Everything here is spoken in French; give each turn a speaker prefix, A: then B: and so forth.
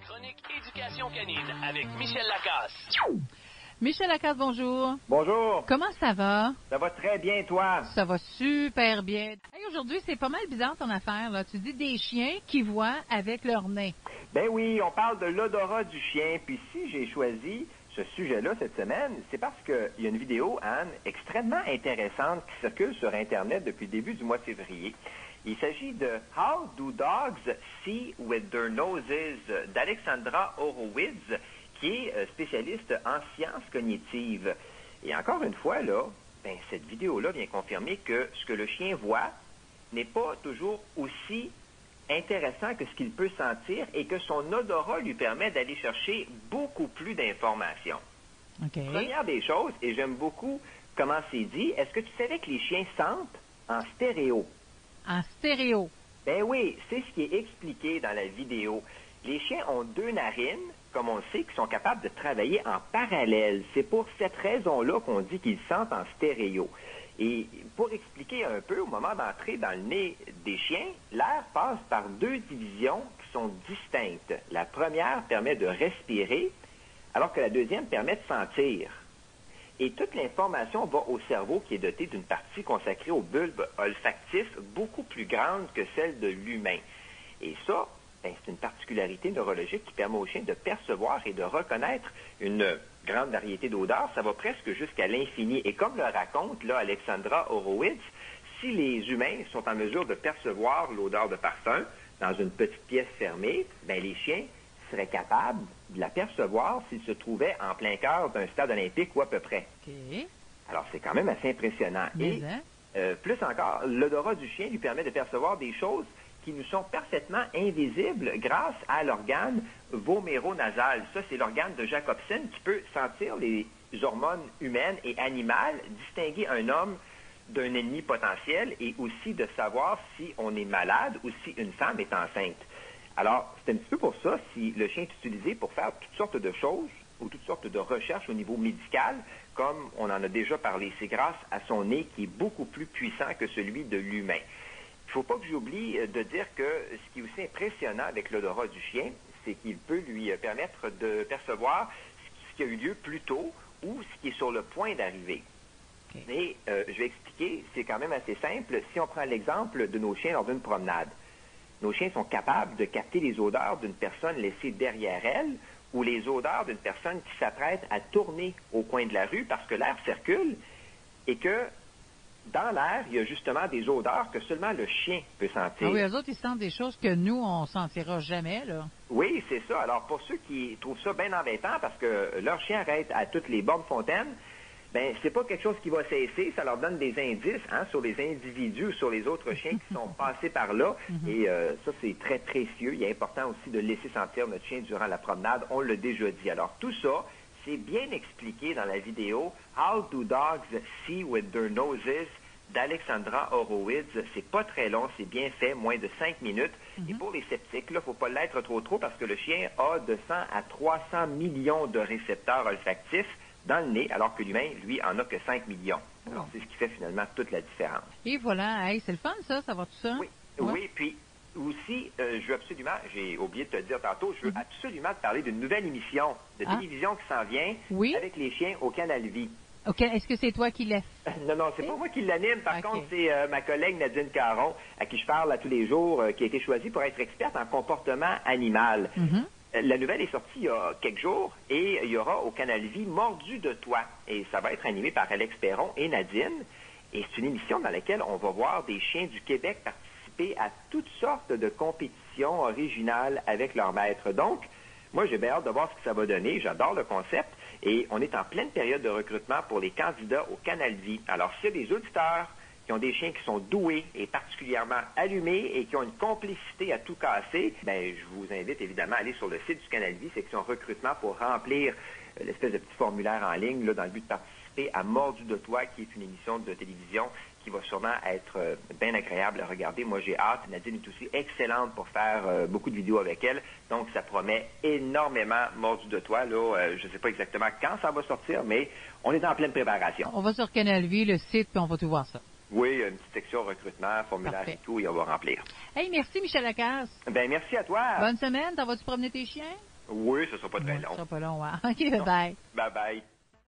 A: Chronique éducation canine avec Michel Lacasse.
B: Michel Lacasse, bonjour.
C: Bonjour.
B: Comment ça va?
C: Ça va très bien, toi?
B: Ça va super bien. Hey, aujourd'hui, c'est pas mal bizarre ton affaire, là. Tu dis des chiens qui voient avec leur nez.
C: Ben oui, on parle de l'odorat du chien. Puis si j'ai choisi ce sujet-là cette semaine, c'est parce qu'il y a une vidéo, Anne, extrêmement intéressante qui circule sur Internet depuis le début du mois de février. Il s'agit de How Do Dogs See With Their Noses d'Alexandra Horowitz, qui est spécialiste en sciences cognitives. Et encore une fois, là, cette vidéo-là vient confirmer que ce que le chien voit n'est pas toujours aussi intéressant que ce qu'il peut sentir et que son odorat lui permet d'aller chercher beaucoup plus d'informations.
B: OK.
C: Première des choses, et j'aime beaucoup comment c'est dit, est-ce que tu savais que les chiens sentent en stéréo?
B: En stéréo?
C: Ben oui, c'est ce qui est expliqué dans la vidéo. Les chiens ont deux narines, comme on le sait, qui sont capables de travailler en parallèle. C'est pour cette raison-là qu'on dit qu'ils sentent en stéréo. Et pour expliquer un peu, au moment d'entrer dans le nez des chiens, l'air passe par deux divisions qui sont distinctes. La première permet de respirer, alors que la deuxième permet de sentir. Et toute l'information va au cerveau qui est doté d'une partie consacrée au bulbe olfactif beaucoup plus grande que celle de l'humain. Et ça, c'est une particularité neurologique qui permet aux chiens de percevoir et de reconnaître une grande variété d'odeurs. Ça va presque jusqu'à l'infini. Et comme le raconte là, Alexandra Horowitz, si les humains sont en mesure de percevoir l'odeur de parfum dans une petite pièce fermée, les chiens seraient capables de la percevoir s'ils se trouvaient en plein cœur d'un stade olympique ou à peu près.
B: OK.
C: Alors, c'est quand même assez impressionnant.
B: Mais
C: plus encore, l'odorat du chien lui permet de percevoir des choses qui nous sont parfaitement invisibles grâce à l'organe voméronasal. Ça, c'est l'organe de Jacobson qui peut sentir les hormones humaines et animales, distinguer un homme d'un ennemi potentiel et aussi de savoir si on est malade ou si une femme est enceinte. Alors, c'est un petit peu pour ça, si le chien est utilisé pour faire toutes sortes de choses ou toutes sortes de recherches au niveau médical, comme on en a déjà parlé, c'est grâce à son nez qui est beaucoup plus puissant que celui de l'humain. Il ne faut pas que j'oublie de dire que ce qui est aussi impressionnant avec l'odorat du chien, c'est qu'il peut lui permettre de percevoir ce qui a eu lieu plus tôt ou ce qui est sur le point d'arriver.
B: Okay.
C: Et je vais expliquer, c'est quand même assez simple. Si on prend l'exemple de nos chiens lors d'une promenade, nos chiens sont capables de capter les odeurs d'une personne laissée derrière elle ou les odeurs d'une personne qui s'apprête à tourner au coin de la rue parce que l'air circule et que dans l'air, il y a justement des odeurs que seulement le chien peut sentir.
B: Ah oui, eux autres, ils sentent des choses que nous, on ne sentira jamais, là.
C: Oui, c'est ça. Alors, pour ceux qui trouvent ça bien embêtant parce que leur chien arrête à toutes les bornes fontaines, c'est pas quelque chose qui va cesser. Ça leur donne des indices sur les individus ou sur les autres chiens qui sont passés par là. Et ça, c'est très précieux. Il est important aussi de laisser sentir notre chien durant la promenade. On l'a déjà dit. Alors, tout ça, c'est bien expliqué dans la vidéo « How do dogs see with their noses » d'Alexandra Horowitz. C'est pas très long, c'est bien fait, moins de 5 minutes. Et pour les sceptiques, là, faut pas l'être trop parce que le chien a de 100 à 300 millions de récepteurs olfactifs dans le nez, alors que l'humain, lui, en a que 5 millions. Alors, c'est ce qui fait finalement toute la différence.
B: Et voilà, hey, c'est le fun, ça va tout ça?
C: Oui,
B: ouais.
C: Oui, puis aussi, je veux absolument, j'ai oublié de te le dire tantôt, je veux absolument te parler d'une nouvelle émission de télévision qui s'en vient avec les chiens au Canal Vie.
B: OK, est-ce que c'est toi qui l'as fait?
C: Non, c'est pas moi qui l'anime. Par contre, c'est ma collègue Nadine Caron, à qui je parle à tous les jours, qui a été choisie pour être experte en comportement animal. La nouvelle est sortie il y a quelques jours et il y aura au Canal Vie Mordu de toi. Et ça va être animé par Alex Perron et Nadine. Et c'est une émission dans laquelle on va voir des chiens du Québec participer à toutes sortes de compétitions originales avec leur maître. Donc, moi, j'ai bien hâte de voir ce que ça va donner. J'adore le concept. Et on est en pleine période de recrutement pour les candidats au Canal Vie. Alors, s'il y a des auditeurs qui ont des chiens qui sont doués et particulièrement allumés et qui ont une complicité à tout casser, je vous invite évidemment à aller sur le site du Canal Vie, section recrutement, pour remplir l'espèce de petit formulaire en ligne là, dans le but de participer à Mordu de toi, qui est une émission de télévision qui va sûrement être bien agréable à regarder. Moi, j'ai hâte. Nadine est aussi excellente pour faire beaucoup de vidéos avec elle. Donc, ça promet énormément Mordu de toi. Là, je ne sais pas exactement quand ça va sortir, mais on est en pleine préparation.
B: On va sur Canal Vie, le site, puis on va tout voir ça.
C: Oui, une petite section recrutement, formulaire et tout, et on va remplir.
B: Hey, merci Michel Lacasse.
C: Merci à toi.
B: Bonne semaine. T'en vas-tu promener tes chiens?
C: Oui, ce sera pas très
B: Ce
C: long.
B: sera pas long, ouais. OK, bye-bye.
C: Bye-bye.